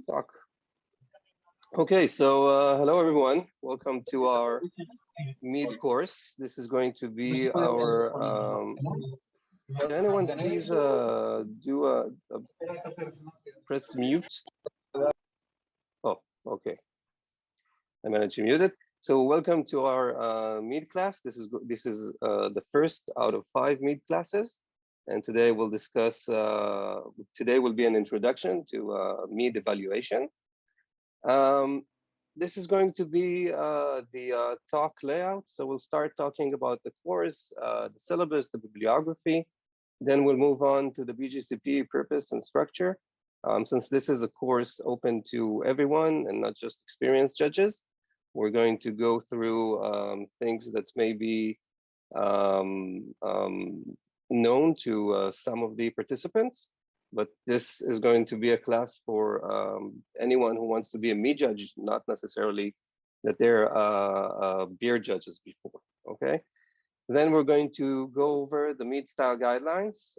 Talk. Okay, so hello everyone. Welcome to our Mead course. This is going to be our. Can anyone please do a press mute? Oh, okay. I managed to mute it. So welcome to our Mead class. This is the first out of 5 Mead classes, and today we'll discuss. Today will be an introduction to Mead evaluation. This is going to be the talk layout. So we'll start talking about the course, the syllabus, the bibliography. Then we'll move on to the BJCP purpose and structure. Since this is a course open to everyone and not just experienced judges, we're going to go through things that may be known to some of the participants. But this is going to be a class for anyone who wants to be a mead judge, not necessarily that they're beer judges before, okay? Then we're going to go over the mead style guidelines.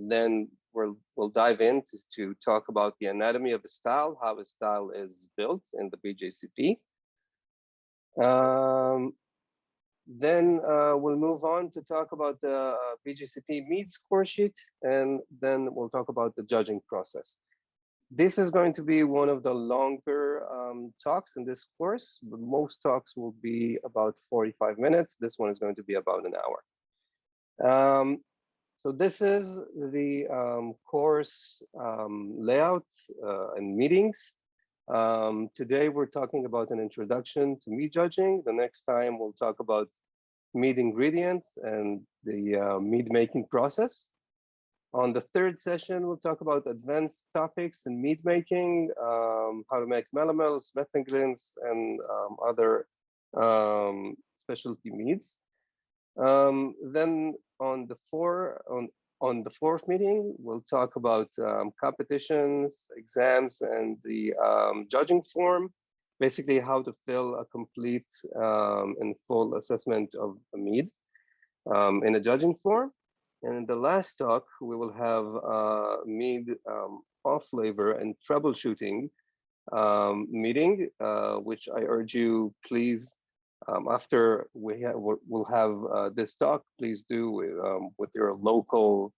Then we'll dive in to talk about the anatomy of a style, how a style is built in the BJCP. Then we'll move on to talk about the Bgcp Mead score sheet, and then we'll talk about the judging process. This is going to be one of the longer talks in this course, but most talks will be about 45 minutes. This one is going to be about an hour. So this is the course layout and meetings. Today we're talking about an introduction to mead judging. The next time we'll talk about mead ingredients and the mead making process. On the third session, we'll talk about advanced topics in mead making, how to make melamels, methanglins, and other specialty meads. Then on the fourth meeting, we'll talk about competitions, exams, and the judging form, basically how to fill a complete and full assessment of a mead in a judging form. And in the last talk, we will have mead off flavor and troubleshooting meeting, which I urge you, please, after we'll have this talk, please do with your local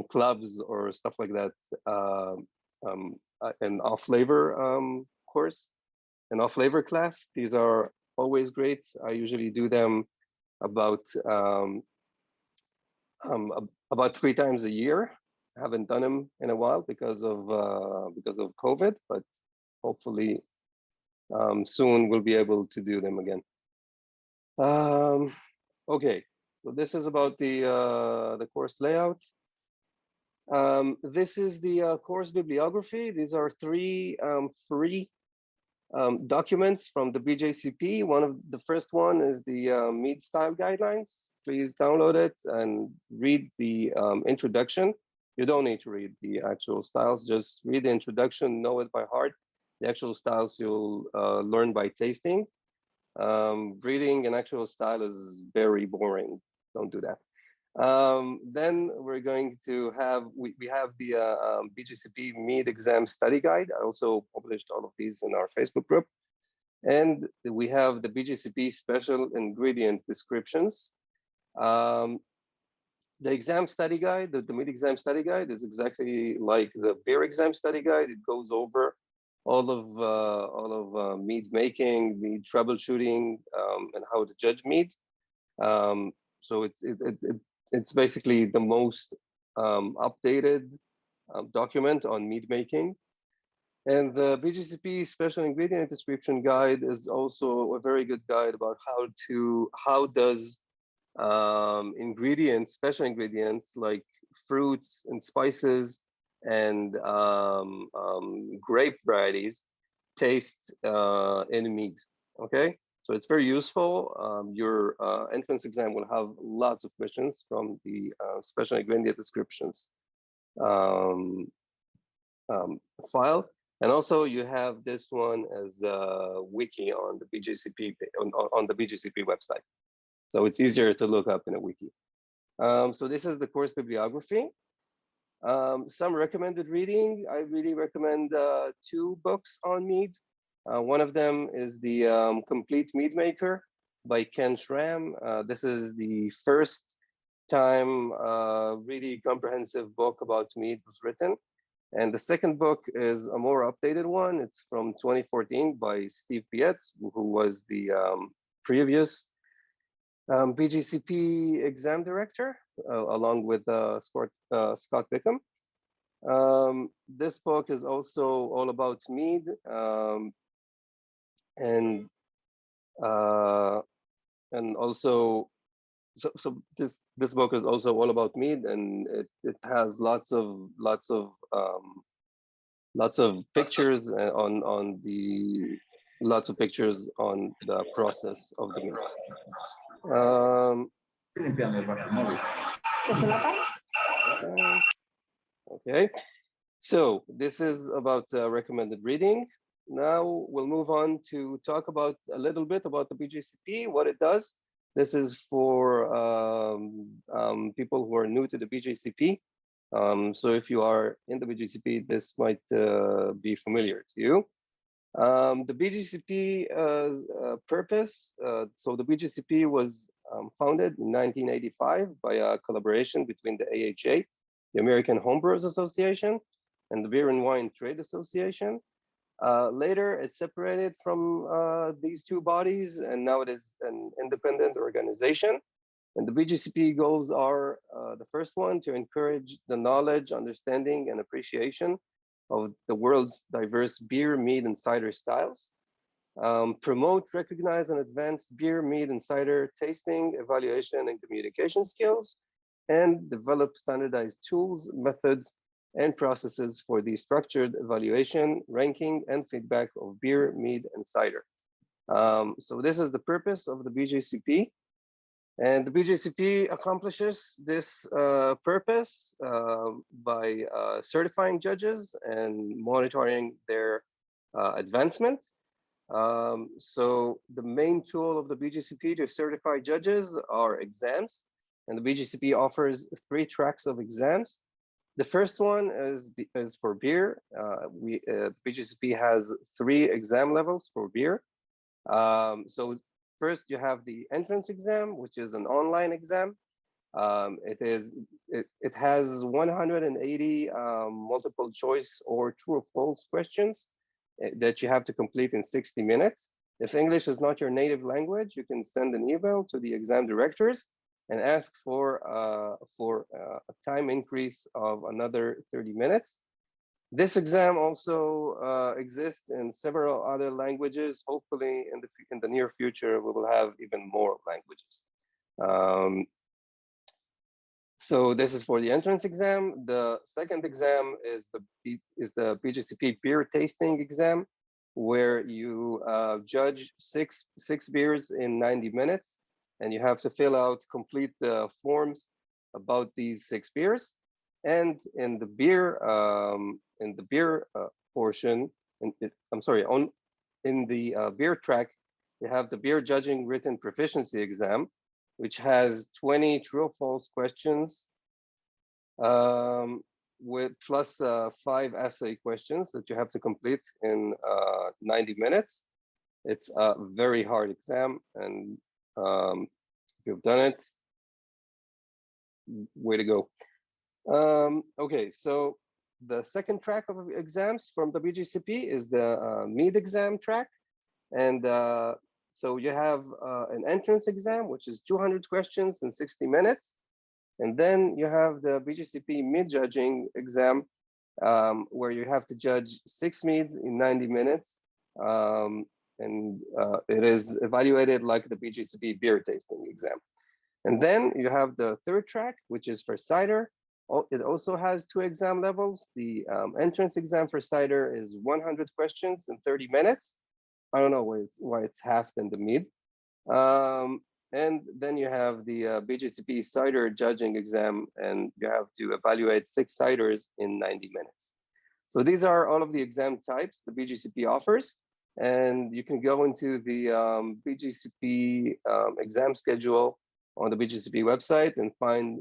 clubs or stuff like that, an off flavor course, an off flavor class. These are always great. I usually do them about 3 times a year. I haven't done them in a while because of COVID, but hopefully soon we'll be able to do them again. Okay, so this is about the course layout. This is the course bibliography. These are 3 free documents from the BJCP. The first one is the mead style guidelines. Please download it and read the introduction. You don't need to read the actual styles, just read the introduction, know it by heart. The actual styles you'll learn by tasting. Reading an actual style is very boring. Don't do that. Then we're going to have, we have the BJCP Mead exam study guide. I also published all of these in our Facebook group. And we have the BJCP special ingredient descriptions. The exam study guide, the Mead exam study guide is exactly like the beer exam study guide. It goes over all of mead making, mead troubleshooting, and how to judge mead. So it's basically the most updated document on mead making. And the BJCP special ingredient description guide is also a very good guide about how does ingredients, special ingredients like fruits and spices and grape varieties taste in mead. Okay, so it's very useful. Your entrance exam will have lots of questions from the special ingredient descriptions file. And also you have this one as a wiki on the BJCP on the BJCP website. So it's easier to look up in a wiki. So this is the course bibliography. Some recommended reading. I really recommend two books on mead. One of them is the Complete Mead Maker by Ken Schramm. This is the first time really comprehensive book about mead was written. And the second book is a more updated one. It's from 2014 by Steve Pietz, who was the previous BGCP exam director, along with Scott Bickham. This book is also all about mead, and also this book is also all about mead, and it has lots of pictures on the pictures on the process of the mead. Okay, so this is about recommended reading. Now we'll move on to talk about a little bit about the BJCP, what it does. This is for people who are new to the BJCP. So if you are in the BJCP, this might be familiar to you. The BJCP purpose, so the BJCP was founded in 1985 by a collaboration between the AHA, the American Homebrewers Association, and the Beer and Wine Trade Association. Later, it separated from these two bodies, and now it is an independent organization. And the BJCP goals are the first one, to encourage the knowledge, understanding, and appreciation of the world's diverse beer, mead, and cider styles. Promote, recognize, and advance beer, mead, and cider tasting, evaluation, and communication skills, and develop standardized tools, methods, and processes for the structured evaluation, ranking, and feedback of beer, mead, and cider. So this is the purpose of the BJCP. And the BJCP accomplishes this purpose by certifying judges and monitoring their advancement. So the main tool of the BJCP to certify judges are exams. And the BJCP offers 3 tracks of exams. The first one is for beer. BJCP has 3 exam levels for beer. So first, you have the entrance exam, which is an online exam. It has 180 multiple choice or true or false questions that you have to complete in 60 minutes. If English is not your native language, you can send an email to the exam directors and ask for a time increase of another 30 minutes. This exam also exists in several other languages. Hopefully, in the near future, we will have even more languages. So this is for the entrance exam. The second exam is the BJCP beer tasting exam, where you judge six beers in 90 minutes, and you have to fill out complete forms about these 6 beers. And in the beer portion, in the beer track, you have the beer judging written proficiency exam, which has 20 true or false questions, with plus 5 essay questions that you have to complete in 90 minutes. It's a very hard exam, and if you've done it, way to go. Okay, so the second track of exams from the BJCP is the Mead exam track. And so you have an entrance exam, which is 200 questions in 60 minutes. And then you have the BJCP Mead judging exam, where you have to judge 6 meads in 90 minutes. It is evaluated like the BJCP beer tasting exam. And then you have the third track, which is for cider. It also has 2 exam levels. The entrance exam for cider is 100 questions in 30 minutes. I don't know why it's half than the mead. And then you have the BJCP cider judging exam, and you have to evaluate 6 ciders in 90 minutes. So these are all of the exam types the BJCP offers. And you can go into the BJCP exam schedule on the BJCP website and find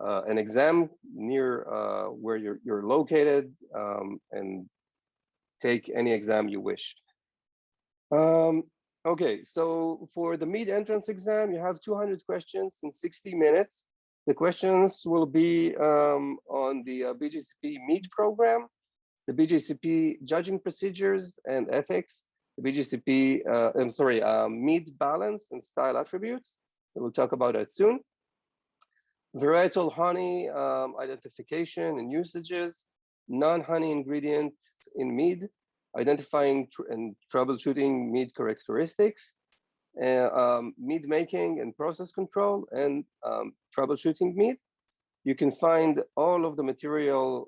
an exam near where you're located, and take any exam you wish. Okay, so for the Mead entrance exam, you have 200 questions in 60 minutes. The questions will be on the BJCP Mead program, the BJCP judging procedures and ethics, the BJCP, Mead balance and style attributes. We'll talk about that soon. Varietal honey identification and usages, non-honey ingredients in mead, identifying and troubleshooting mead characteristics, mead making and process control, and troubleshooting mead. You can find all of the material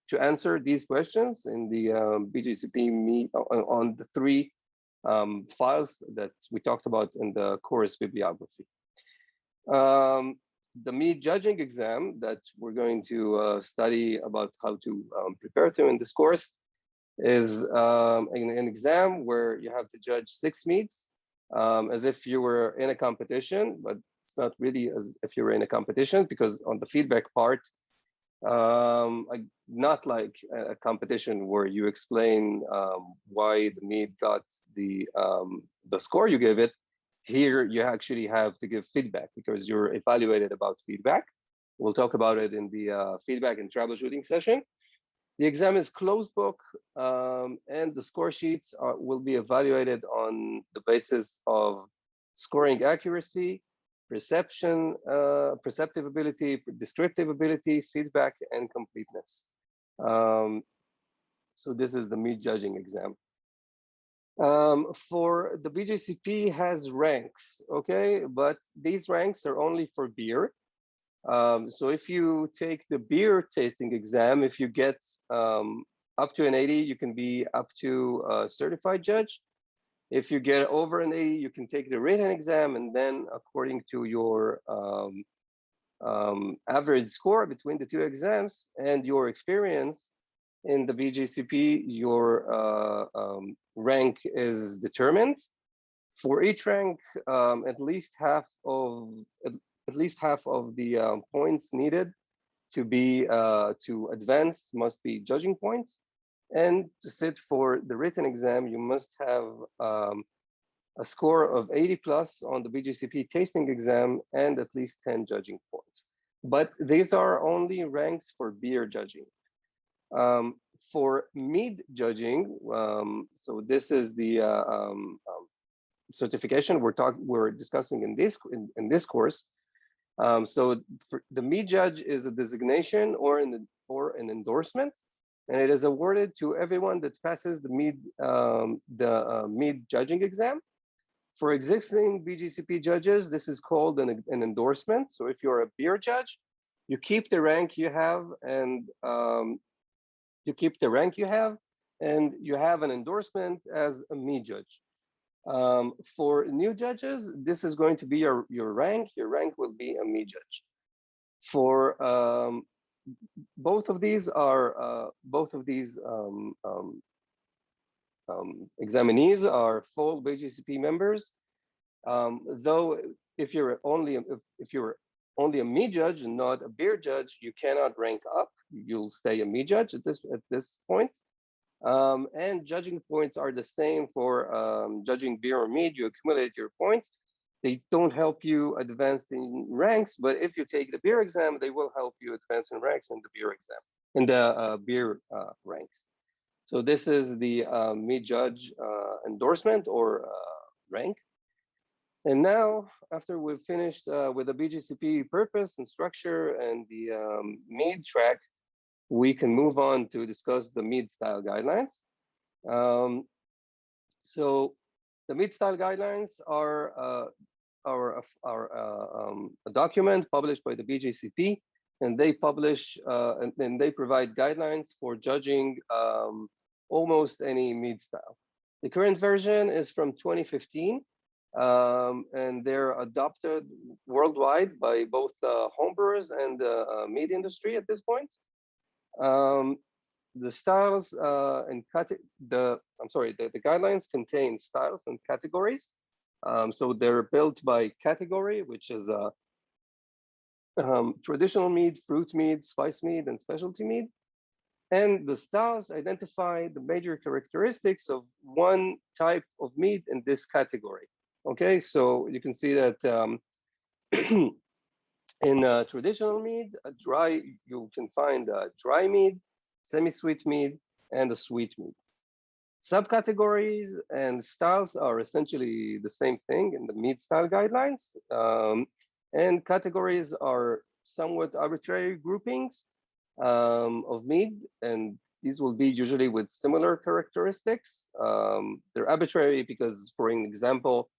to answer these questions in the BJCP Mead on the 3 files that we talked about in the course bibliography. The Mead judging exam that we're going to study about how to prepare to in this course is an exam where you have to judge 6 meads as if you were in a competition, but it's not really as if you were in a competition, because on the feedback part, not like a competition where you explain why the mead got the score you gave it. Here, you actually have to give feedback because you're evaluated about feedback. We'll talk about it in the feedback and troubleshooting session. The exam is closed book, and the score sheets will be evaluated on the basis of scoring accuracy, perception, perceptive ability, descriptive ability, feedback, and completeness. So this is the Mead judging exam. For the BJCP has ranks, okay, but these ranks are only for beer. So if you take the beer tasting exam, if you get up to an 80, you can be up to a certified judge. If you get over an 80, you can take the written exam, and then according to your average score between the 2 exams and your experience in the BJCP, your rank is determined. For each rank, at least half of the points needed to be to advance must be judging points, and to sit for the written exam, you must have a score of 80 plus on the BJCP tasting exam and at least 10 judging points. But these are only ranks for beer judging. For mead judging, so this is the certification we're discussing in this course. So for the mead judge is a designation or an endorsement, and it is awarded to everyone that passes the mead judging exam. For existing BGCP judges, this is called an endorsement. So if you're a beer judge, you keep the rank you have, and you have an endorsement as a mead judge. For new judges, this is going to be your rank. Your rank will be a mead judge. For both of these examinees are full BJCP members. Though if you're only a mead judge and not a beer judge, you cannot rank up. You'll stay a mead judge at this point. And judging points are the same for judging beer or mead. You accumulate your points. They don't help you advance in ranks, but if you take the beer exam, they will help you advance in ranks in the beer exam, in the beer ranks. So this is the mead judge endorsement or rank. And now, after we've finished with the BJCP purpose and structure and the mead track, we can move on to discuss the mead style guidelines. So the mead style guidelines are a document published by the BJCP, and they publish and they provide guidelines for judging almost any mead style. The current version is from 2015, and they're adopted worldwide by both homebrewers and the mead industry at this point. The styles and the guidelines contain styles and categories. So they're built by category, which is traditional mead, fruit mead, spice mead, and specialty mead. And the styles identify the major characteristics of one type of mead in this category. Okay, so you can see that in traditional mead, you can find a dry mead, semi-sweet mead, and a sweet mead. Subcategories and styles are essentially the same thing in the mead style guidelines. And categories are somewhat arbitrary groupings of mead, and these will be usually with similar characteristics. They're arbitrary because, for an example,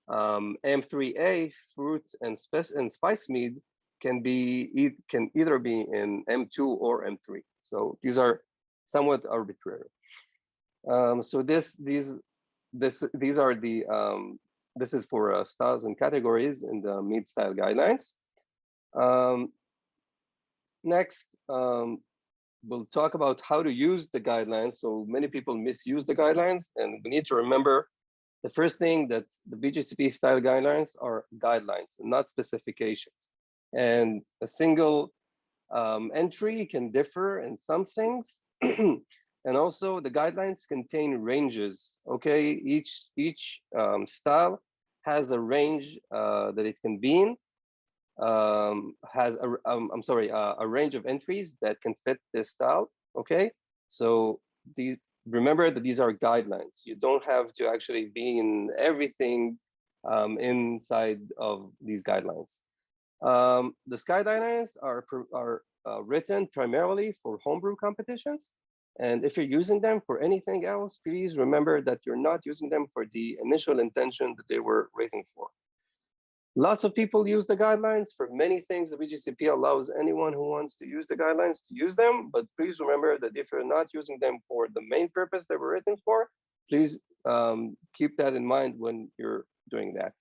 M3A, fruit and spice mead, can either be in M2 or M3. So these are somewhat arbitrary. So these are the this is for styles and categories in the mead style guidelines. Next, we'll talk about how to use the guidelines. So many people misuse the guidelines, and we need to remember the first thing that the BJCP style guidelines are guidelines, not specifications. And a single entry can differ in some things. And also the guidelines contain ranges, okay? Each style has a range that it can be in, has a range of entries that can fit this style, okay? So remember that these are guidelines. You don't have to actually be in everything inside of these guidelines. The guidelines are written primarily for homebrew competitions. And if you're using them for anything else, please remember that you're not using them for the initial intention that they were written for. Lots of people use the guidelines for many things. The BJCP allows anyone who wants to use the guidelines to use them, but please remember that if you're not using them for the main purpose they were written for, please keep that in mind when you're doing that.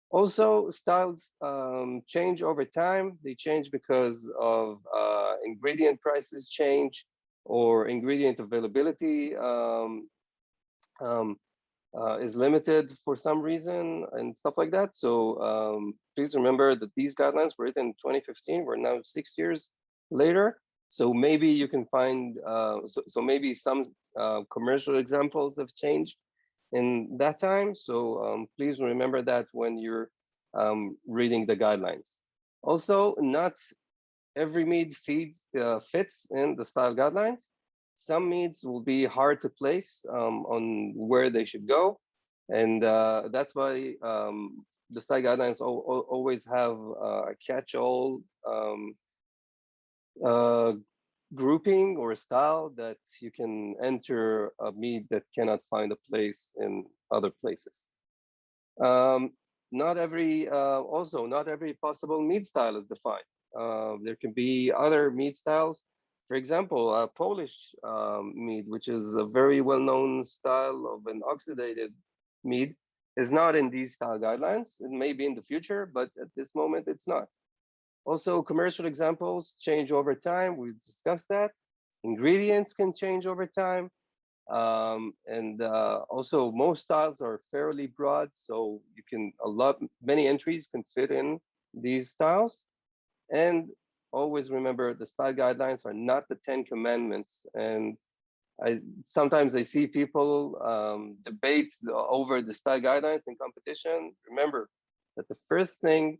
Also, styles change over time. They change because of ingredient prices change, or ingredient availability is limited for some reason and stuff like that. So please remember that these guidelines were written in 2015. We're now 6 years later. So maybe you can find, so maybe some commercial examples have changed in that time. So please remember that when you're reading the guidelines. Also, not every mead fits in the style guidelines. Some meads will be hard to place on where they should go. And that's why the style guidelines always have a catch-all grouping or style that you can enter a mead that cannot find a place in other places. Not every possible mead style is defined. There can be other mead styles. For example, a Polish mead, which is a very well-known style of an oxidated mead, is not in these style guidelines. It may be in the future, but at this moment, it's not. Also, commercial examples change over time. We've discussed that. Ingredients can change over time. And also, most styles are fairly broad, so you can many entries can fit in these styles. And always remember, the style guidelines are not the 10 commandments. And sometimes I see people debate over the style guidelines in competition. Remember that the first thing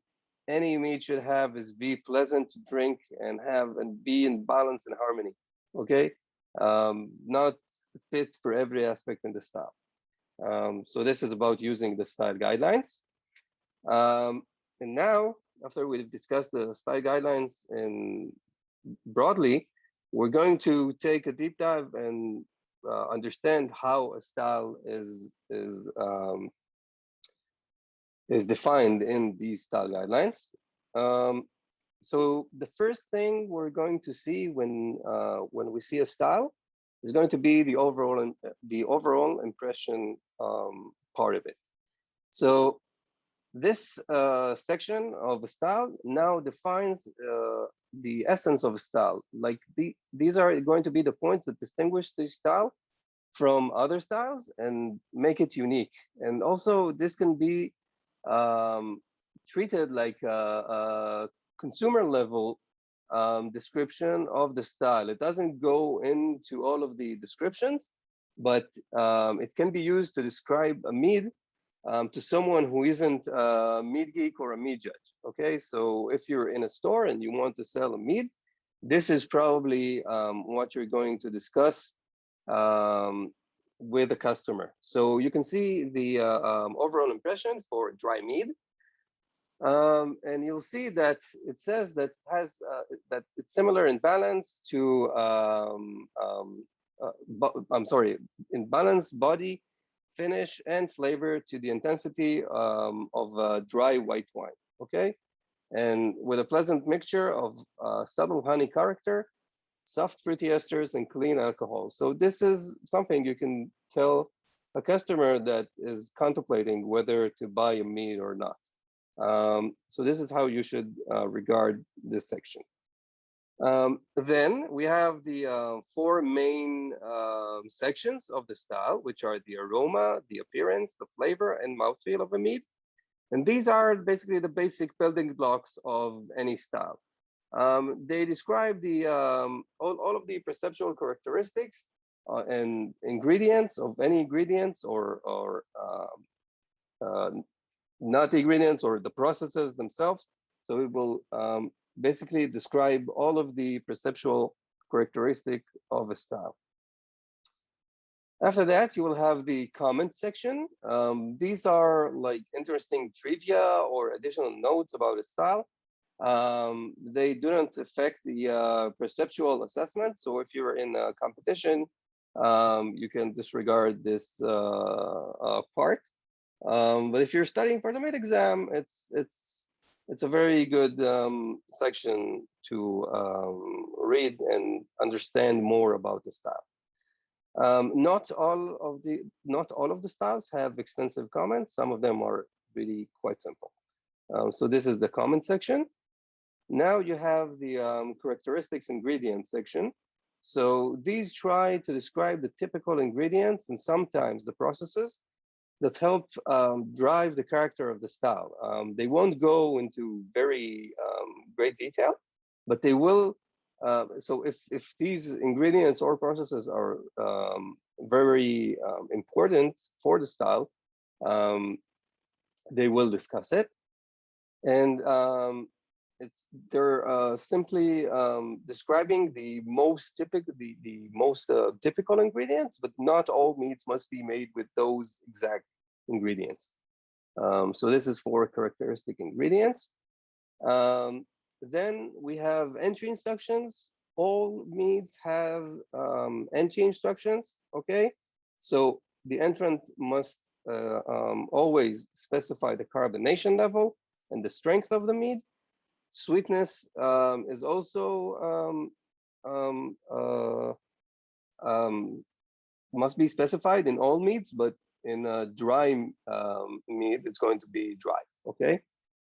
any mead should have is be pleasant to drink and be in balance and harmony. Okay, not fit for every aspect in the style. So this is about using the style guidelines. And now, after we've discussed the style guidelines broadly, we're going to take a deep dive and understand how a style is defined in these style guidelines. So the first thing we're going to see when we see a style is going to be the overall impression part of it. So this section of a style now defines the essence of a style. Like these are going to be the points that distinguish the style from other styles and make it unique. And also, this can be treated like a consumer level description of the style. It doesn't go into all of the descriptions, but it can be used to describe a mead to someone who isn't a mead geek or a mead judge. Okay, so if you're in a store and you want to sell a mead, this is probably what you're going to discuss with the customer. So you can see the overall impression for dry mead. And you'll see that it says that it has that it's similar in balance to I'm sorry, in balance, body, finish, and flavor to the intensity of dry white wine. Okay, and with a pleasant mixture of subtle honey character, soft fruity esters, and clean alcohol. So this is something you can tell a customer that is contemplating whether to buy a mead or not. So this is how you should regard this section. Then we have the four main sections of the style, which are the aroma, the appearance, the flavor, and mouthfeel of a mead. And these are basically the basic building blocks of any style. They describe the all of the perceptual characteristics and ingredients of any ingredients or not the ingredients or the processes themselves. So it will basically describe all of the perceptual characteristic of a style. After that, you will have the comment section. These are like interesting trivia or additional notes about a style. They do not affect the perceptual assessment. So if you're in a competition, you can disregard this part. But if you're studying for the mid exam, it's a very good section to read and understand more about the style. Not all of the styles have extensive comments. Some of them are really quite simple. So this is the comment section. Now you have the characteristics ingredients section. So these try to describe the typical ingredients and sometimes the processes that help drive the character of the style. They won't go into very great detail, but they will. So if these ingredients or processes are very important for the style, they will discuss it. And they're simply describing the most typical ingredients, but not all meats must be made with those exact ingredients. So this is for characteristic ingredients. Then we have entry instructions. All meats have entry instructions. Okay, so the entrant must always specify the carbonation level and the strength of the mead. Sweetness is also must be specified in all meads, but in a dry mead, it's going to be dry. Okay,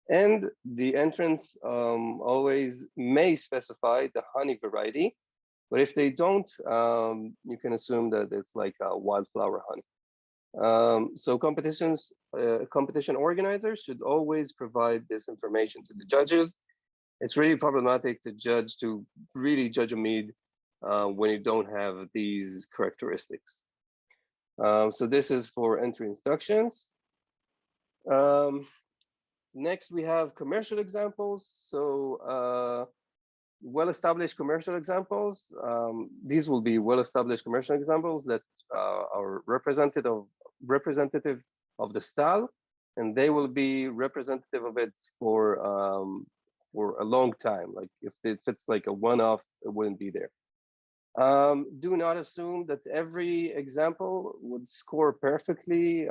and the entrants always may specify the honey variety, but if they don't, you can assume that it's like a wildflower honey. So competition organizers should always provide this information to the judges. It's really problematic to really judge a mead when you don't have these characteristics. So this is for entry instructions. Next, we have commercial examples. So well-established commercial examples. These will be well-established commercial examples that are representative of the style, and they will be representative of it for a long time. Like if it's like a one-off, it wouldn't be there. Do not assume that every example would score perfectly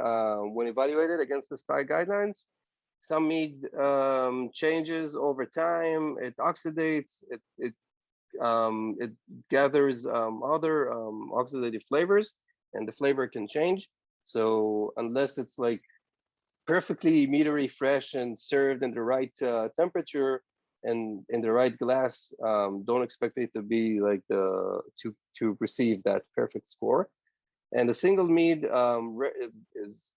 when evaluated against the style guidelines. Some mead changes over time. It oxidates. It gathers other oxidative flavors, and the flavor can change. So unless it's like perfectly meadery, fresh, and served in the right temperature and in the right glass, don't expect it to be like to receive that perfect score. And a single mead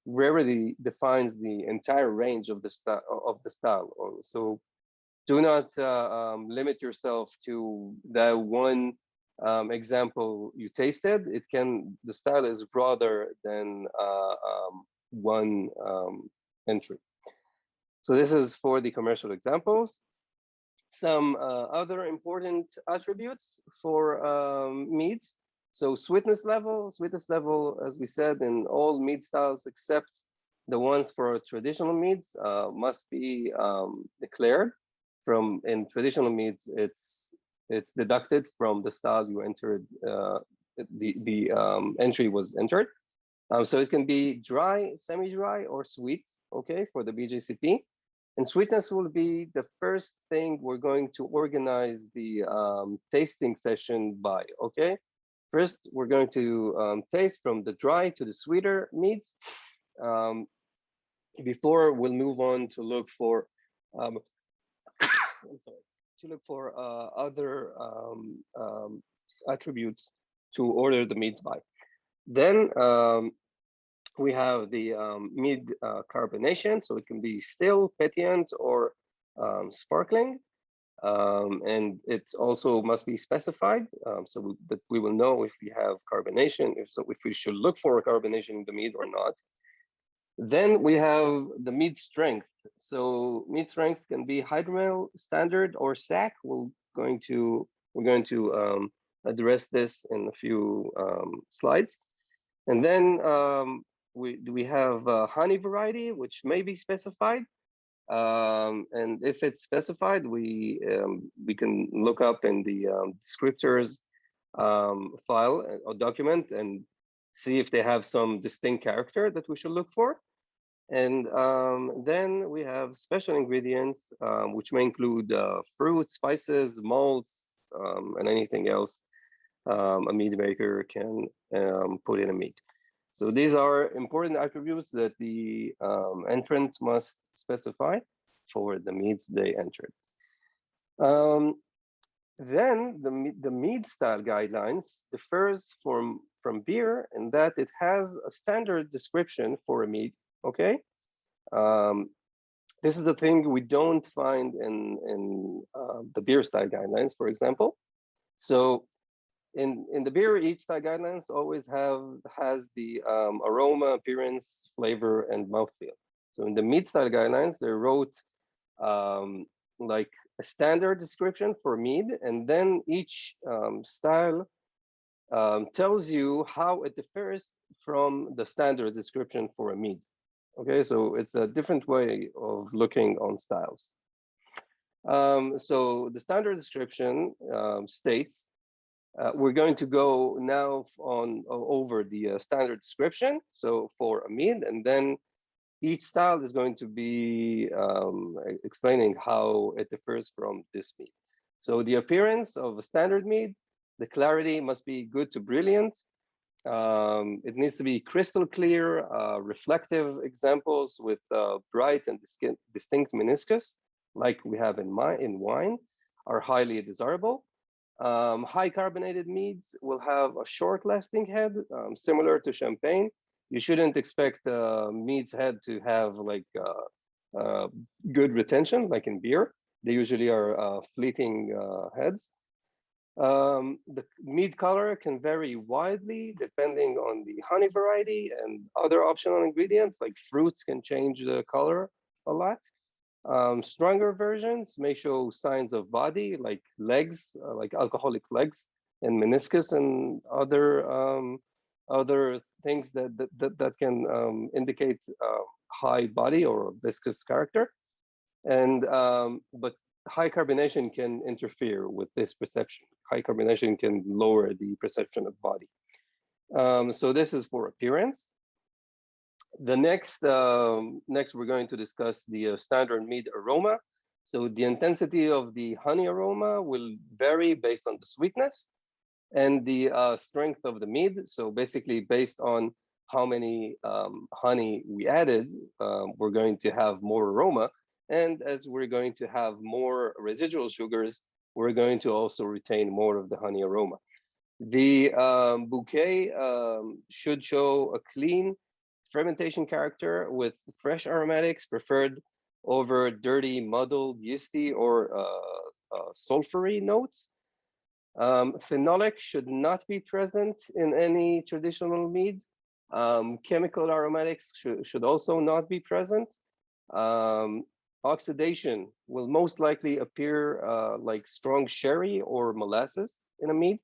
rarely defines the entire range of the style. So do not limit yourself to that one example you tasted. The style is broader than one entry. So this is for the commercial examples. Some other important attributes for meads. So sweetness level, as we said, in all mead styles except the ones for traditional meads must be declared. In traditional meads, it's deducted from the style you entered. The entry was entered. So it can be dry, semi-dry, or sweet. Okay, for the BJCP. And sweetness will be the first thing we're going to organize the tasting session by, okay? First, we're going to taste from the dry to the sweeter meads. Before we'll move on to look for, I'm sorry, to look for other attributes to order the meads by. Then we have the mead carbonation, so it can be still, petillant, or sparkling. And it also must be specified so that we will know if we have carbonation, if we should look for a carbonation in the mead or not. Then we have the mead strength. So mead strength can be hydromel, standard, or SAC. We're going to address this in a few slides. And then we have honey variety, which may be specified. And if it's specified, we can look up in the descriptors file or document and see if they have some distinct character that we should look for. And then we have special ingredients, which may include fruits, spices, malts, and anything else a mead maker can put in a mead. So these are important attributes that the entrant must specify for the meads they entered. Then the mead style guidelines differs from beer in that it has a standard description for a mead. Okay, this is a thing we don't find in the beer style guidelines, for example. So in the beer, each style guidelines always has the aroma, appearance, flavor, and mouthfeel. So in the mead style guidelines, they wrote like a standard description for mead, and then each style tells you how it differs from the standard description for a mead. Okay, so it's a different way of looking on styles. So the standard description states, we're going to go now over the standard description, so for a mead, and then each style is going to be explaining how it differs from this mead. So the appearance of a standard mead, the clarity must be good to brilliant. It needs to be crystal clear, reflective examples with bright and distinct meniscus, like we have in wine, are highly desirable. High carbonated meads will have a short lasting head, similar to champagne. You shouldn't expect mead's head to have like good retention, like in beer. They usually are fleeting heads. The mead color can vary widely depending on the honey variety, and other optional ingredients like fruits can change the color a lot. Stronger versions may show signs of body, like legs, like alcoholic legs, and meniscus, and other things that can indicate high body or viscous character. And but high carbonation can interfere with this perception. High carbonation can lower the perception of body. So this is for appearance. The next we're going to discuss the standard mead aroma. So the intensity of the honey aroma will vary based on the sweetness and the strength of the mead. So basically based on how many honey we added, we're going to have more aroma. And as we're going to have more residual sugars, we're going to also retain more of the honey aroma. The bouquet should show a clean fermentation character with fresh aromatics, preferred over dirty, muddled, yeasty, or sulfury notes. Phenolic should not be present in any traditional mead. Chemical aromatics should also not be present. Oxidation will most likely appear like strong sherry or molasses in a mead.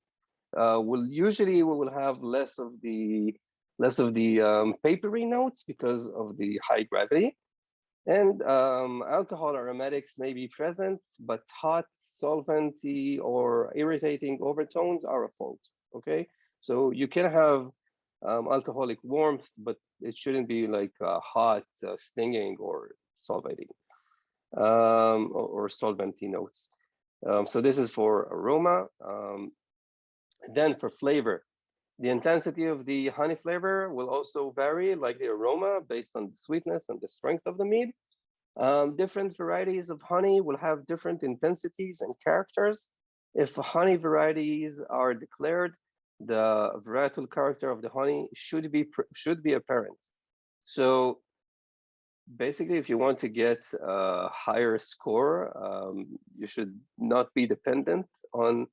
We will have less of the papery notes because of the high gravity. And alcohol aromatics may be present, but hot, solventy, or irritating overtones are a fault, okay? So you can have alcoholic warmth, but it shouldn't be like hot, stinging, or solvating, or solventy notes. So this is for aroma. Then for flavor, the intensity of the honey flavor will also vary, like the aroma, based on the sweetness and the strength of the mead. Different varieties of honey will have different intensities and characters. If honey varieties are declared, the varietal character of the honey should be apparent. So basically, if you want to get a higher score, you should not be dependent on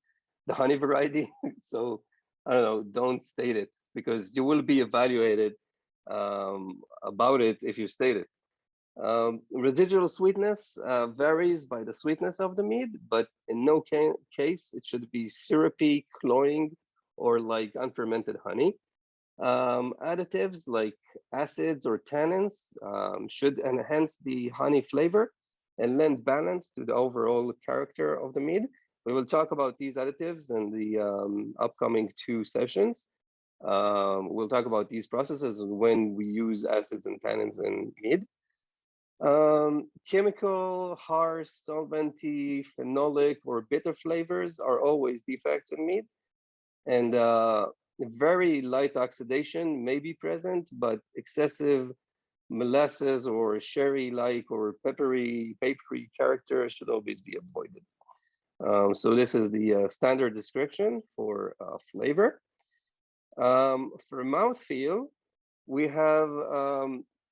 the honey variety. So I don't know, don't state it, because you will be evaluated about it if you state it. Residual sweetness varies by the sweetness of the mead, but in no case it should be syrupy, cloying, or like unfermented honey. Additives like acids or tannins should enhance the honey flavor and lend balance to the overall character of the mead. We will talk about these additives in the upcoming 2 sessions. We'll talk about these processes when we use acids and tannins in mead. Chemical, harsh, solventy, phenolic, or bitter flavors are always defects in mead. And very light oxidation may be present, but excessive molasses or sherry-like or peppery character should always be avoided. So this is the standard description for flavor. For mouthfeel, we have,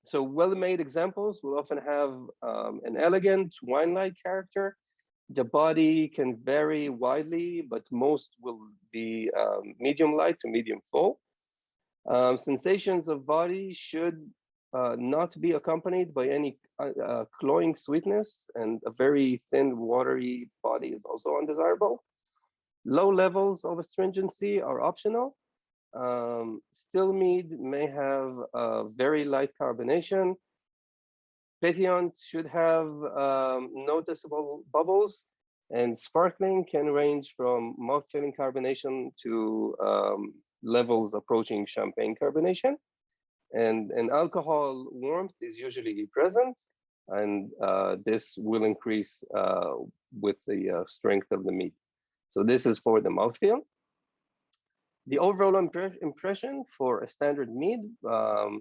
so well-made examples will often have an elegant wine-like character. The body can vary widely, but most will be medium light to medium full. Sensations of body should not be accompanied by any cloying sweetness, and a very thin, watery body is also undesirable. Low levels of astringency are optional. Still mead may have very light carbonation. Pétillant should have noticeable bubbles, and sparkling can range from mouth-filling carbonation to levels approaching champagne carbonation. And alcohol warmth is usually present, and this will increase with the strength of the mead. So this is for the mouthfeel. The overall impression for a standard mead,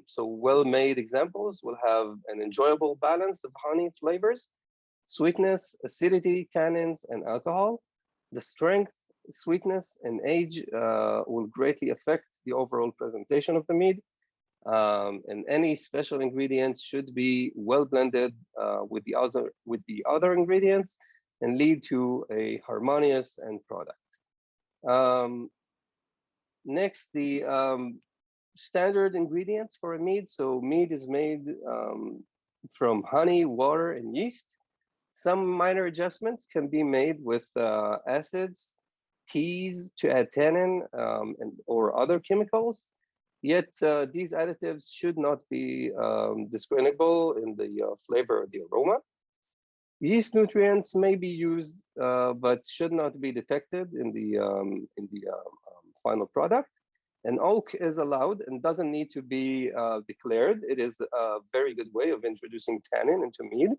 so well-made examples will have an enjoyable balance of honey flavors, sweetness, acidity, tannins, and alcohol. The strength, sweetness, and age will greatly affect the overall presentation of the mead. And any special ingredients should be well blended with the other ingredients and lead to a harmonious end product. Next, the standard ingredients for a mead. So mead is made from honey, water, and yeast. Some minor adjustments can be made with acids, teas to add tannin, or other chemicals. Yet these additives should not be discernible in the flavor or the aroma. Yeast nutrients may be used, but should not be detected in the final product. And oak is allowed and doesn't need to be declared. It is a very good way of introducing tannin into mead.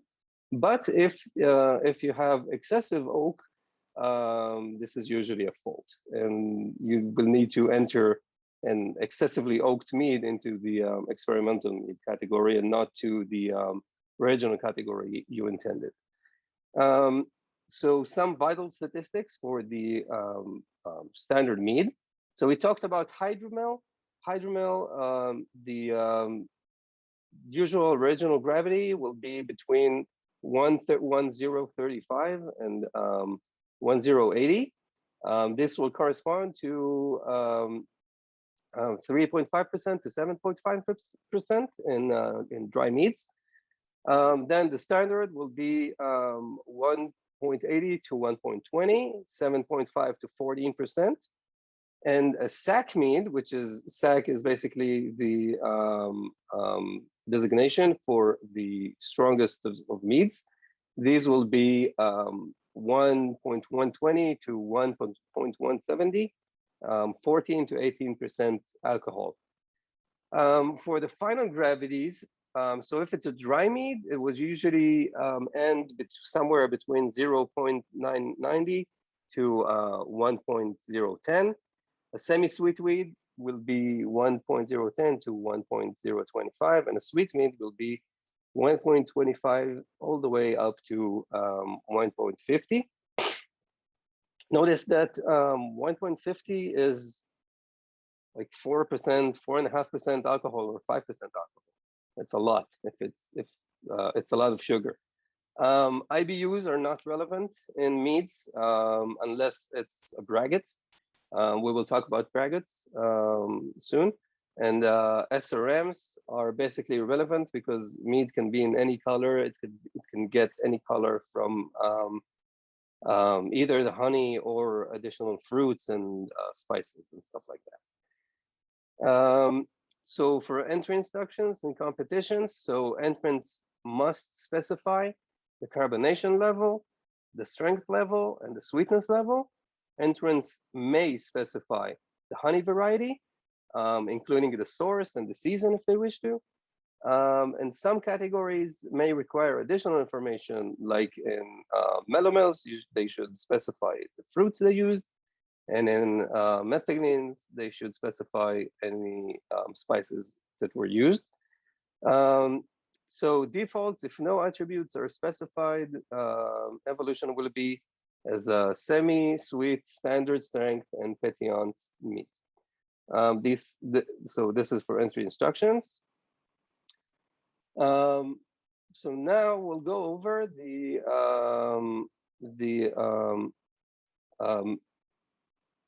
But if you have excessive oak, this is usually a fault, and you will need to enter an excessively oaked mead into the experimental mead category and not to the regional category you intended. So some vital statistics for the standard mead. So we talked about hydromel. Hydromel, the usual regional gravity will be between 1035 and 1080. This will correspond to 3.5% to 7.5% in dry meads. Then the standard will be 1.80 to 1.20, 7.5 to 14%. And a SAC mead, which is SAC is basically the designation for the strongest of meads. These will be 1.120 to 1.170, 14 to 18% alcohol. For the final gravities, so if it's a dry mead, it was usually end somewhere between 0.990 to 1.010. A semi-sweet mead will be 1.010 to 1.025, and a sweet mead will be 1.25 all the way up to 1.50. Notice that 1.50 is like 4%, 4.5% alcohol, or 5% alcohol. That's a lot if it's a lot of sugar. IBUs are not relevant in meads unless it's a braggot. We will talk about braggots soon. And SRMs are basically irrelevant because mead can be in any color. It can get any color from either the honey or additional fruits and spices and stuff like that. So for entry instructions and competitions, so entrants must specify the carbonation level, the strength level, and the sweetness level. Entrants may specify the honey variety, including the source and the season if they wish to. And some categories may require additional information, like in melomels, they should specify the fruits they used. And in methagnines, they should specify any spices that were used. So defaults, if no attributes are specified, evolution will be as a semi-sweet, standard strength, and pétillant mead. So this is for entry instructions. So now we'll go over the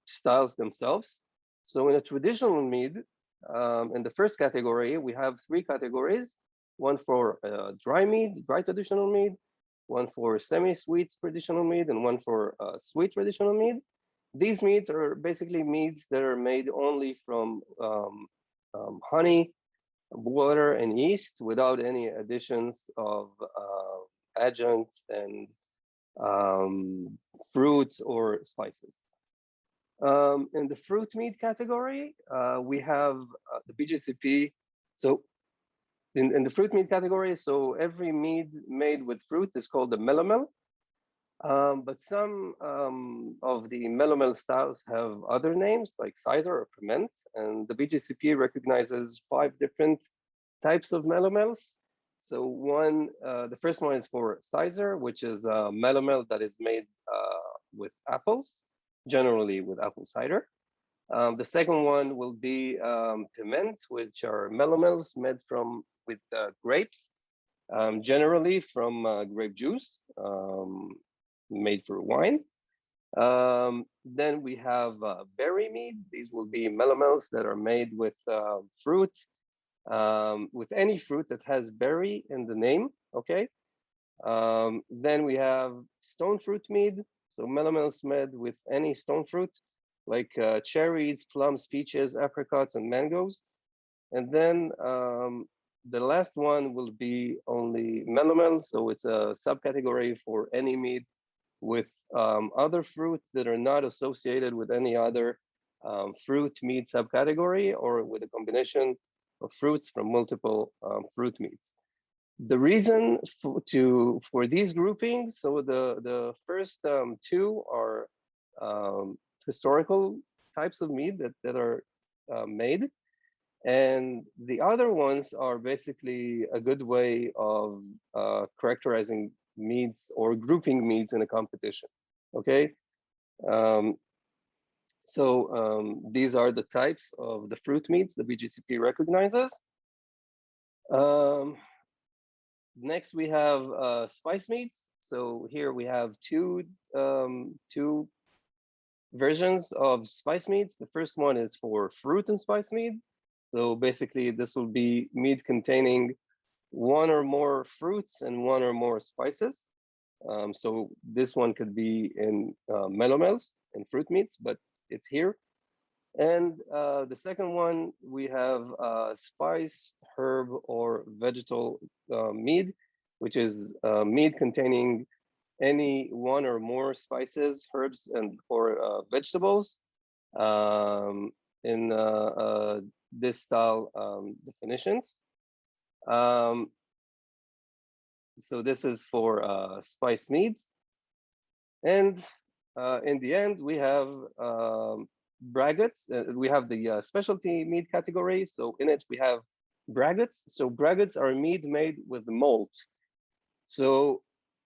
styles themselves. So in a traditional mead, in the first category, we have three categories: one for dry mead, dry traditional mead, one for semi-sweet traditional mead, and one for sweet traditional mead. These meads are basically meads that are made only from honey, water, and yeast without any additions of adjuncts and fruits or spices. In the fruit mead category, we have the BJCP. So in the fruit mead category, so every mead made with fruit is called a melomel. But some of the melomel styles have other names like cider or ferment, and the BJCP recognizes 5 different types of melomels. So the first one is for cider, which is a melomel that is made with apples, generally with apple cider. The second one will be piment, which are melomels made with grapes, generally from grape juice, made for wine. Then we have berry mead. These will be melomels that are made with fruit, with any fruit that has berry in the name, okay? Then we have stone fruit mead. So melomels made with any stone fruit, like cherries, plums, peaches, apricots, and mangoes. And then the last one will be only melomel. So it's a subcategory for any mead with other fruits that are not associated with any other fruit mead subcategory, or with a combination of fruits from multiple fruit meads. The reason for these groupings, so the first 2 are historical types of mead that are made, and the other ones are basically a good way of characterizing meads or grouping meads in a competition, okay? These are the types of the fruit meads the BJCP recognizes. Next, we have spice meads. So here we have two versions of spice meads. The first one is for fruit and spice mead. So basically, this will be mead containing one or more fruits and one or more spices. So this one could be in melomels and fruit meats, but it's here. And the second one, we have spice, herb, or vegetal mead, which is mead containing any one or more spices, herbs, and or vegetables in this style definitions. So this is for spice meads. And in the end, we have braggots. We have the specialty mead category. So in it, we have braggots. So braggots are mead made with malt. So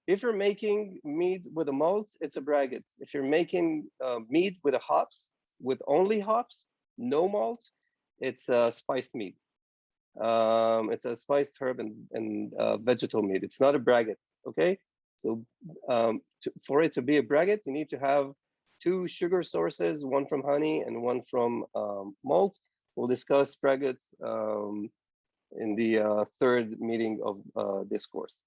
if you're making mead with a malt, it's a braggot. If you're making mead with a hops, with only hops, no malt, it's a spiced mead. It's a spiced herb and vegetal mead. It's not a braggot, okay? So for it to be a braggot, you need to have two sugar sources, one from honey and one from malt. We'll discuss braggots in the third meeting of this course.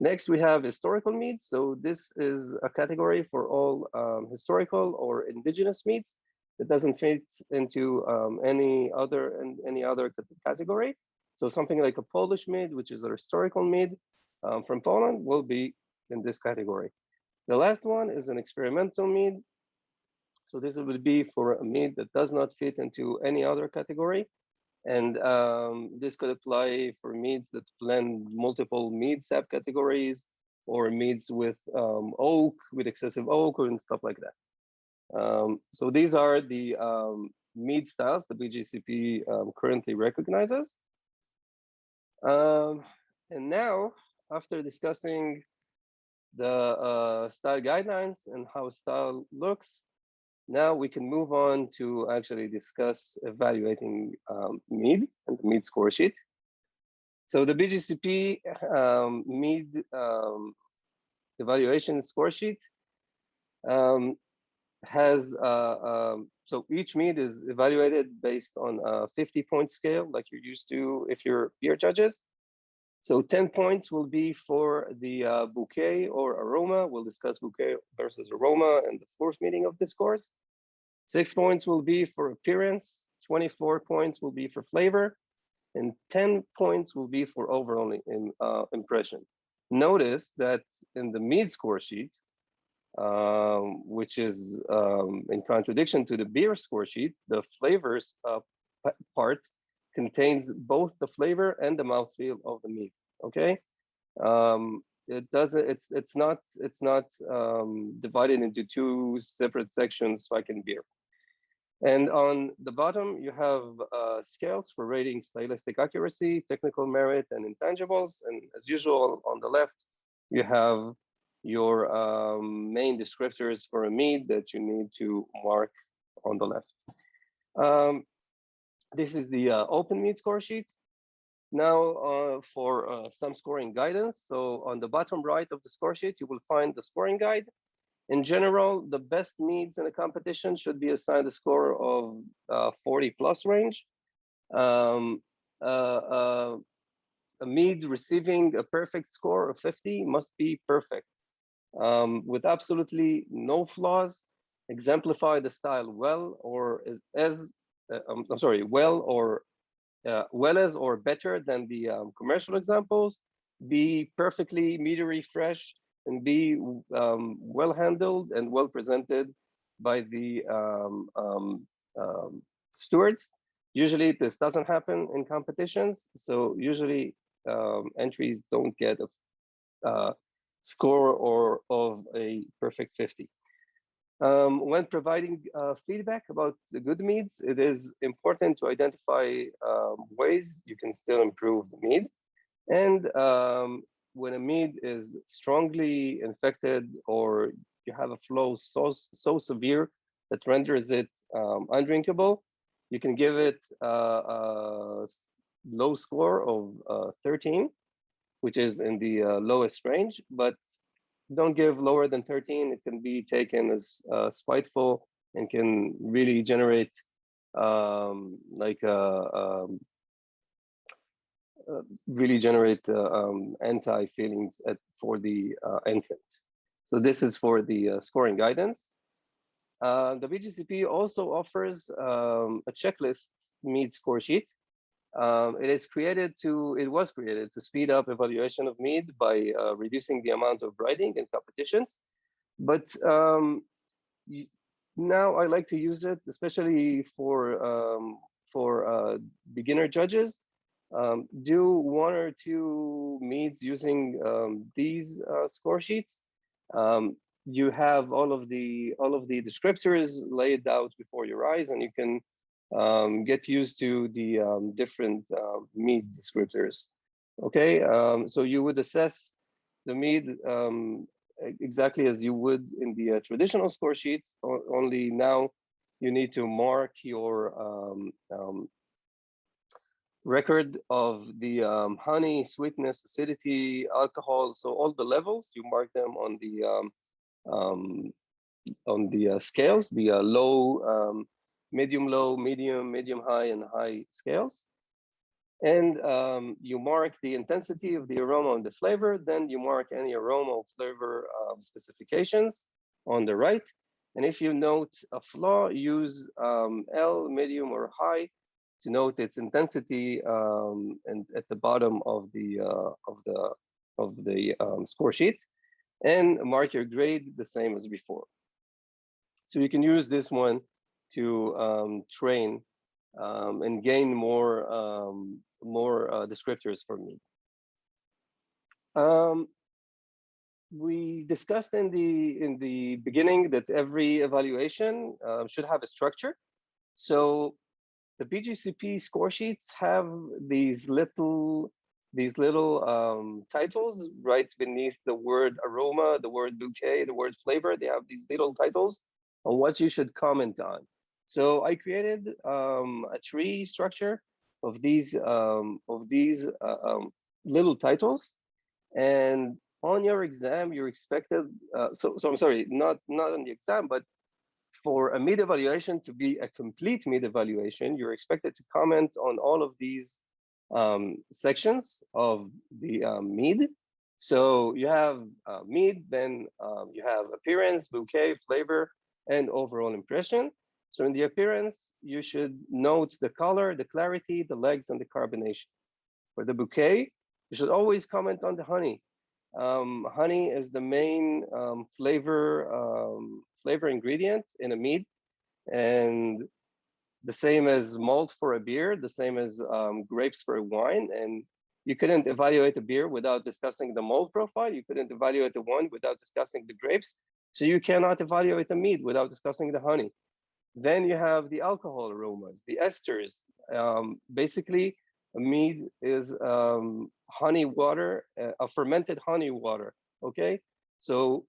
Next, we have historical meads. So this is a category for all historical or indigenous meads. It doesn't fit into any other category. So something like a Polish mead, which is a historical mead from Poland, will be in this category. The last one is an experimental mead. So this will be for a mead that does not fit into any other category. And this could apply for meads that blend multiple mead sap categories or meads with oak, with excessive oak and stuff like that. So these are the mead styles the BJCP currently recognizes. And now, after discussing the style guidelines and how style looks, now we can move on to actually discuss evaluating mead and the mead score sheet. So the BGCP mead evaluation score sheet has, so each mead is evaluated based on a 50-point scale, like you're used to if you're beer judges. So 10 points will be for the bouquet or aroma. We'll discuss bouquet versus aroma in the fourth meeting of this course. 6 points will be for appearance, 24 points will be for flavor, and 10 points will be for overall impression. Notice that in the mead score sheet, which is in contradiction to the beer score sheet, the flavors part contains both the flavor and the mouthfeel of the mead. Okay, it doesn't. It's not divided into two separate sections like in beer. And on the bottom, you have scales for rating stylistic accuracy, technical merit, and intangibles. And as usual, on the left, you have your main descriptors for a mead that you need to mark on the left. This is the open mead score sheet. Now for some scoring guidance. So on the bottom right of the score sheet, you will find the scoring guide. In general, the best meads in a competition should be assigned a score of 40 plus range. A mead receiving a perfect score of 50 must be perfect, with absolutely no flaws, exemplify the style well, or well as or better than the commercial examples, be perfectly meadery fresh, and be well handled and well presented by the stewards. Usually this doesn't happen in competitions, so usually entries don't get a score or of a perfect 50. When providing feedback about the good meads, it is important to identify ways you can still improve the mead. And when a mead is strongly infected or you have a flow so severe that renders it undrinkable, you can give it a low score of 13. which is in the lowest range, but don't give lower than 13. It can be taken as spiteful and can really generate really generate anti feelings for the infant. So this is for the scoring guidance. The BGCP also offers a checklist Mead score sheet. It was created to speed up evaluation of Mead by reducing the amount of writing and competitions. But now I like to use it, especially for beginner judges. Do one or two Meads using these score sheets. You have all of the descriptors laid out before your eyes, and you can get used to the different Mead descriptors. Okay, so you would assess the Mead exactly as you would in the traditional score sheets. Only now you need to mark your record of the honey, sweetness, acidity, alcohol. So all the levels, you mark them on the scales, the low, medium low, medium high, and high scales. And you mark the intensity of the aroma and the flavor. Then you mark any aroma or flavor specifications on the right. And if you note a flaw, use L, medium, or high to note its intensity, and at the bottom of the score sheet, and mark your grade the same as before. So you can use this one to train and gain more descriptors for me. We discussed in the beginning that every evaluation should have a structure. So the BGCP score sheets have these little titles right beneath the word aroma, the word bouquet, the word flavor. They have these little titles on what you should comment on. So I created a tree structure of these little titles, and on your exam you're expected. So I'm sorry, not on the exam, but for a Mead evaluation to be a complete Mead evaluation, you're expected to comment on all of these sections of the Mead. So you have Mead, then you have appearance, bouquet, flavor, and overall impression. So in the appearance, you should note the color, the clarity, the legs, and the carbonation. For the bouquet, you should always comment on the honey. Honey is the main flavor ingredient in a Mead, and the same as malt for a beer, the same as grapes for a wine. And you couldn't evaluate a beer without discussing the malt profile. You couldn't evaluate the wine without discussing the grapes. So you cannot evaluate a Mead without discussing the honey. Then you have the alcohol aromas, the esters. Basically, a Mead is honey water, a fermented honey water, okay? So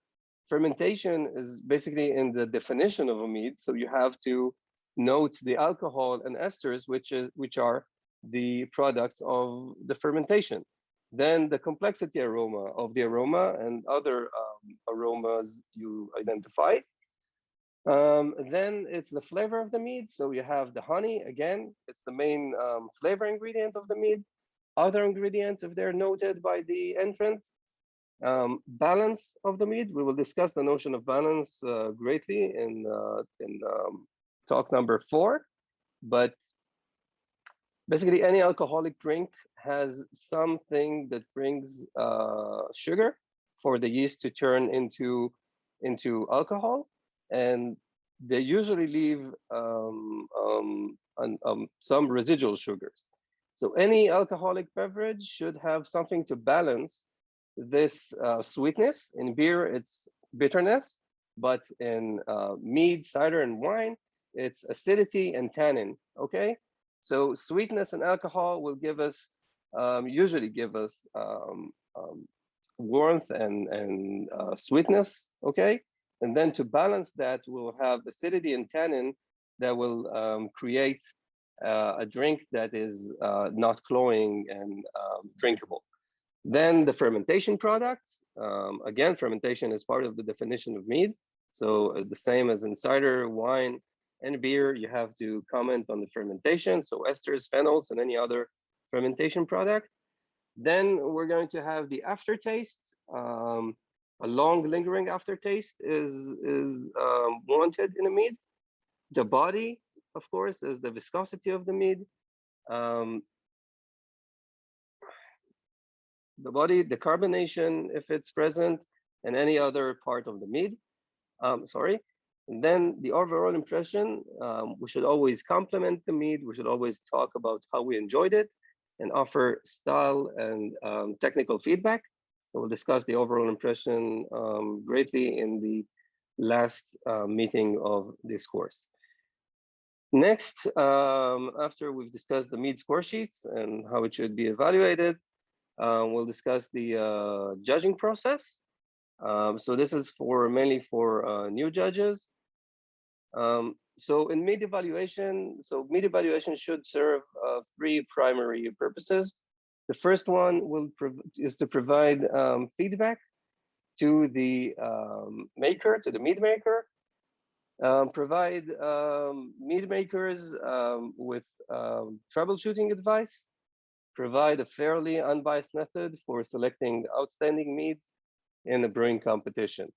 fermentation is basically in the definition of a Mead. So you have to note the alcohol and esters, which are the products of the fermentation. Then the complexity aroma of the aroma and other aromas you identify. Then it's the flavor of the Mead. So you have the honey, again, it's the main flavor ingredient of the Mead. Other ingredients, if they're noted by the entrant. Balance of the Mead, we will discuss the notion of balance greatly in talk number 4. But basically any alcoholic drink has something that brings sugar for the yeast to turn into alcohol. And they usually leave some residual sugars. So any alcoholic beverage should have something to balance this sweetness. In beer, it's bitterness, but in mead, cider, and wine, it's acidity and tannin, okay? So sweetness and alcohol will give us, usually give us warmth and sweetness, okay? And then to balance that, we'll have acidity and tannin that will create a drink that is not cloying and drinkable. Then the fermentation products. Again, fermentation is part of the definition of mead. So the same as in cider, wine, and beer, you have to comment on the fermentation. So esters, phenols, and any other fermentation product. Then we're going to have the aftertaste. A long lingering aftertaste is wanted in a mead. The body, of course, is the viscosity of the mead. The body, the carbonation, if it's present, and any other part of the mead. And then the overall impression, we should always compliment the mead. We should always talk about how we enjoyed it and offer style and technical feedback. We'll discuss the overall impression greatly in the last meeting of this course. Next, after we've discussed the mead score sheets and how it should be evaluated, we'll discuss the judging process. So this is mainly for new judges. So in mead evaluation, should serve three primary purposes. The first one is to provide feedback to the maker, to the mead maker, provide mead makers with troubleshooting advice, provide a fairly unbiased method for selecting outstanding meads in a brewing competition.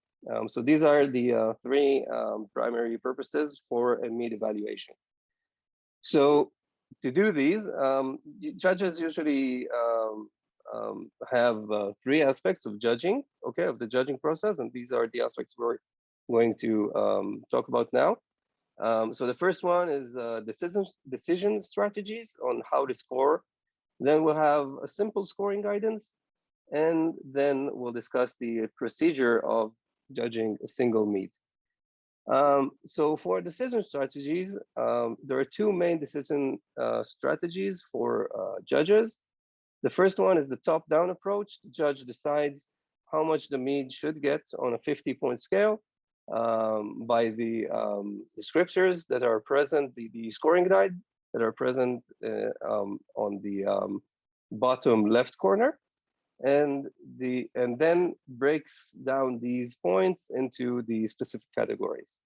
So these are the three primary purposes for a mead evaluation. So to do these, judges usually have three aspects of judging, okay, of the judging process, and these are the aspects we're going to talk about now. So the first one is decision strategies on how to score. Then we'll have a simple scoring guidance, and then we'll discuss the procedure of judging a single mead. So for decision strategies, there are two main decision strategies for judges. The first one is the top-down approach. The judge decides how much the mead should get on a 50-point scale by the descriptors that are present, the scoring guide that are present on the bottom left corner, and then breaks down these points into the specific categories.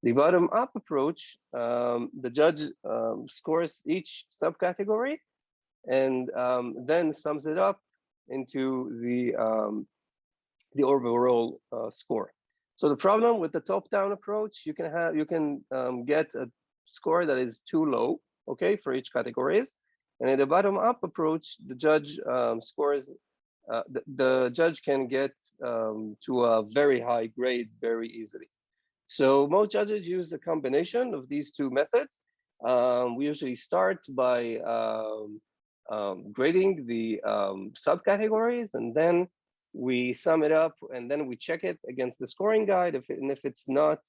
The bottom-up approach, the judge scores each subcategory and then sums it up into the overall score. So the problem with the top-down approach, you can get a score that is too low, okay, for each categories. And in the bottom-up approach, the judge scores. The judge can get to a very high grade very easily. So most judges use a combination of these two methods. We usually start by grading the subcategories, and then we sum it up, and then we check it against the scoring guide. If it's not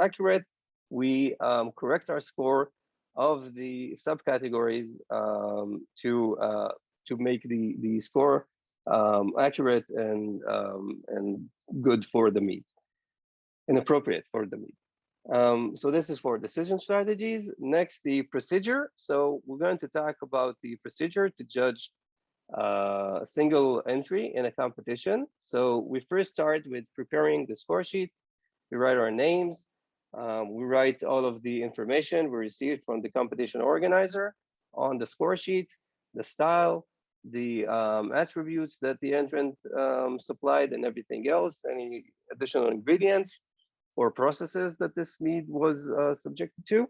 accurate, we correct our score of the subcategories to make the score accurate and good for the mead, and appropriate for the mead. So this is for decision strategies. Next, the procedure. So we're going to talk about the procedure to judge a single entry in a competition. So we first start with preparing the score sheet. We write our names. We write all of the information we received from the competition organizer on the score sheet, the style, the attributes that the entrant supplied, and everything else, any additional ingredients or processes that this mead was subjected to.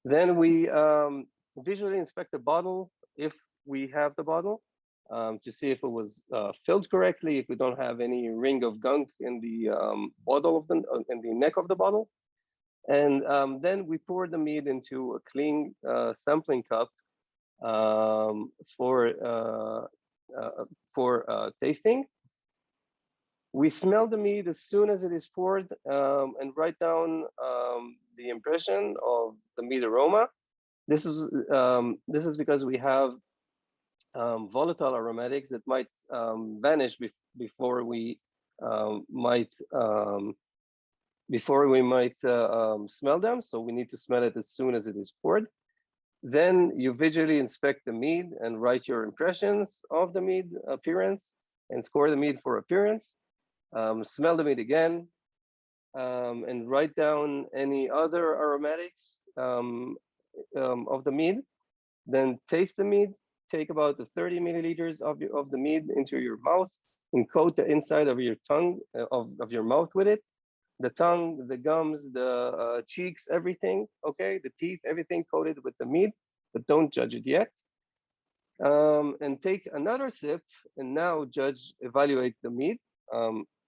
Then we visually inspect the bottle, if we have the bottle, to see if it was filled correctly, if we don't have any ring of gunk in the bottle in the neck of the bottle. And then we pour the mead into a clean sampling cup for tasting. We smell the mead as soon as it is poured and write down the impression of the mead aroma. This is because we have volatile aromatics that might vanish before we might smell them. So we need to smell it as soon as it is poured. Then you visually inspect the mead and write your impressions of the mead appearance and score the mead for appearance. Smell the mead again and write down any other aromatics of the mead. Then taste the mead. Take about 30 milliliters of the mead into your mouth and coat the inside of your tongue, of your mouth with it. The tongue, the gums, the cheeks, everything, okay? The teeth, everything coated with the mead, but don't judge it yet. And take another sip and now evaluate the mead.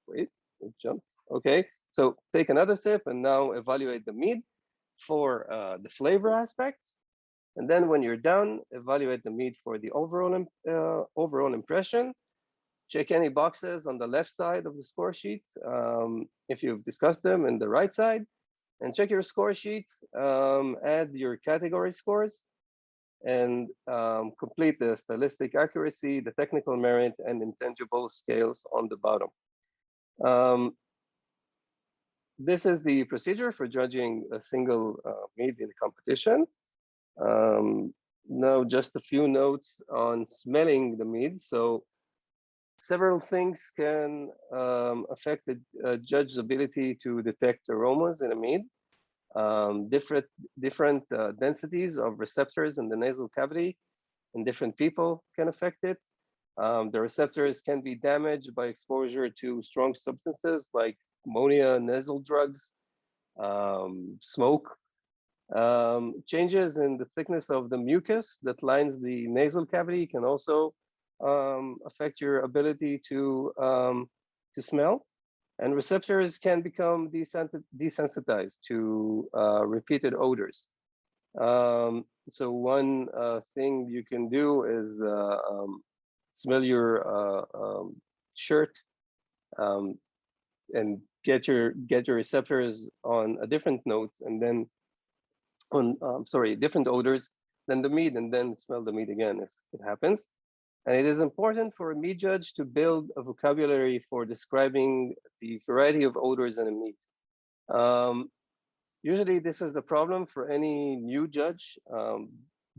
Wait, it jumped, okay. So take another sip and now evaluate the mead for the flavor aspects. And then when you're done, evaluate the mead for the overall impression. Check any boxes on the left side of the score sheet if you've discussed them, and the right side. And check your score sheet, add your category scores, and complete the stylistic accuracy, the technical merit, and intangible scales on the bottom. This is the procedure for judging a single mead in competition. Now, just a few notes on smelling the mead. So several things can affect the judge's ability to detect aromas in a mead. Different densities of receptors in the nasal cavity in different people can affect it. The receptors can be damaged by exposure to strong substances like ammonia, nasal drugs, smoke. Changes in the thickness of the mucus that lines the nasal cavity can also affect your ability to smell. And receptors can become desensitized to repeated odors. So one thing you can do is smell your shirt and get your receptors on a different notes, and then on different odors than the mead, and then smell the mead again if it happens. And it is important for a mead judge to build a vocabulary for describing the variety of odors in a mead. Usually this is the problem for any new judge,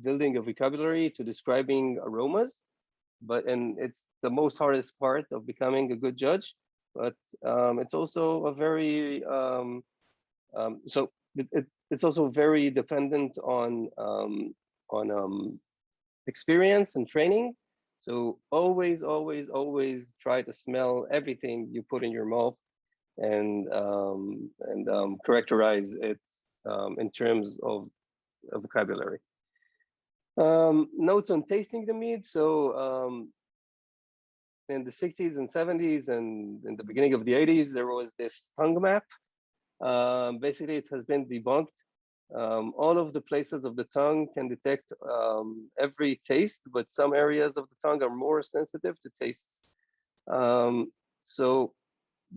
building a vocabulary to describing aromas, and it's the most hardest part of becoming a good judge, but it's also a very, it's also very dependent on experience and training. So always try to smell everything you put in your mouth and characterize it in terms of vocabulary. Notes on tasting the mead. So in the 60s and 70s and in the beginning of the 80s, there was this tongue map. Basically, it has been debunked. All of the places of the tongue can detect every taste, but some areas of the tongue are more sensitive to tastes. So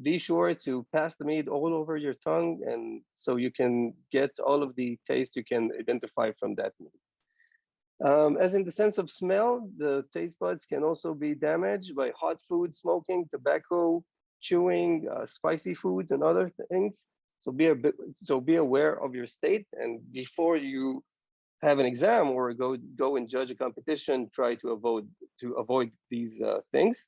be sure to pass the mead all over your tongue, and so you can get all of the taste you can identify from that mead. As in the sense of smell, the taste buds can also be damaged by hot food, smoking, tobacco, chewing, spicy foods, and other things. So be aware of your state, and before you have an exam or go and judge a competition, try to avoid these things.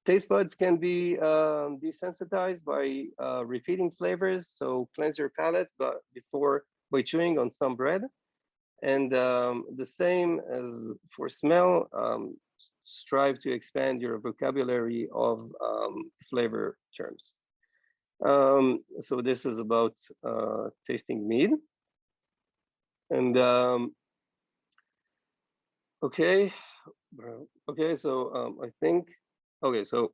Taste buds can be desensitized by repeating flavors. So cleanse your palate by chewing on some bread. And the same as for smell, strive to expand your vocabulary of flavor terms. So this is about tasting mead. And okay, so I think, so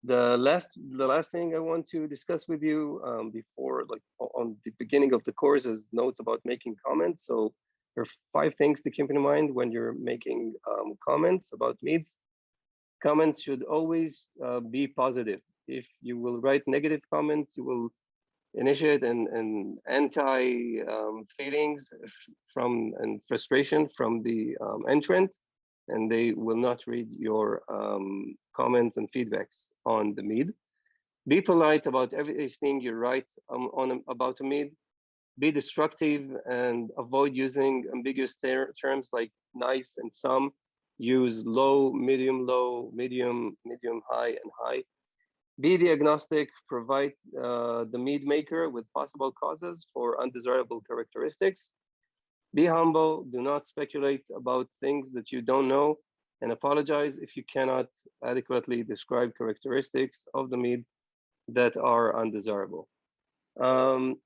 the last thing I want to discuss with you before, like on the beginning of the course, is notes about making comments. So there are 5 things to keep in mind when you're making comments about meads. Comments should always be positive. If you will write negative comments, you will initiate an anti feelings and frustration from the entrant, and they will not read your comments and feedbacks on the mead. Be polite about everything you write about a mead. be destructive and avoid using ambiguous terms like nice and some. Use low, medium, high, and high. Be diagnostic, provide the mead maker with possible causes for undesirable characteristics. Be humble, do not speculate about things that you don't know, and apologize if you cannot adequately describe characteristics of the mead that are undesirable. And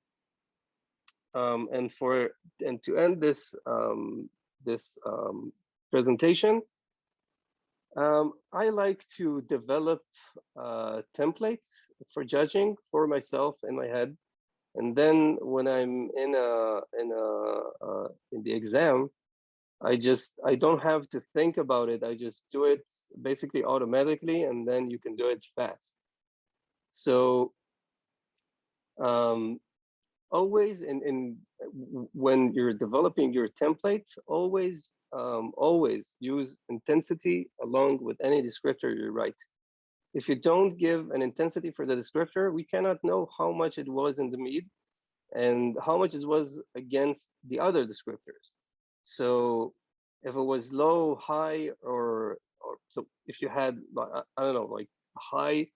to end this presentation, I like to develop templates for judging for myself in my head, and then when I'm in the exam, I don't have to think about it. I just do it basically automatically, and then you can do it fast. So always when you're developing your template, always use intensity along with any descriptor you write. If you don't give an intensity for the descriptor, we cannot know how much it was in the mead and how much it was against the other descriptors. So if it was low, high, or so if you had, I don't know, like high,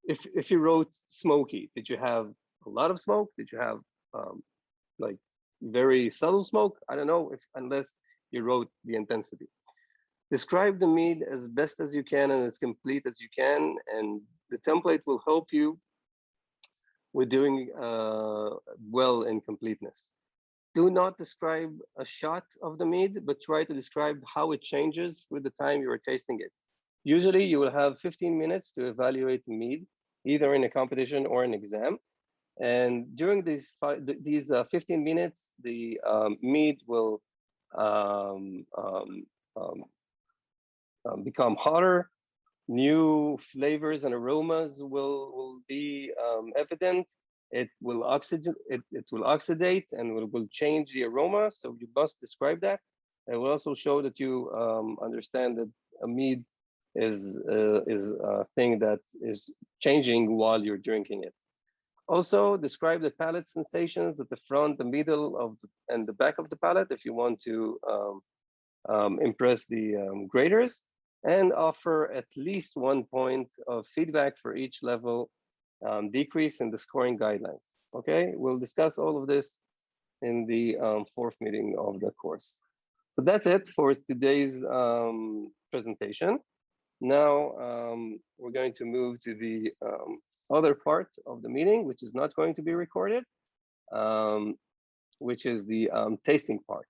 if you wrote smoky, did you have a lot of smoke? Did you have like very subtle smoke? I don't know, unless you wrote the intensity. Describe the mead as best as you can and as complete as you can, and the template will help you with doing well in completeness. Do not describe a shot of the mead, but try to describe how it changes with the time you are tasting it. Usually you will have 15 minutes to evaluate the mead, either in a competition or an exam. And during these 15 minutes, the mead will become hotter. New flavors and aromas will be evident. It will oxidate and will change the aroma. So you must describe that. It will also show that you understand that a mead is a thing that is changing while you're drinking it. Also, describe the palate sensations at the front, the middle and the back of the palate if you want to impress the graders, and offer at least 1 point of feedback for each level decrease in the scoring guidelines. Okay, we'll discuss all of this in the fourth meeting of the course. So that's it for today's presentation. Now we're going to move to the other part of the meeting, which is not going to be recorded, which is the tasting part.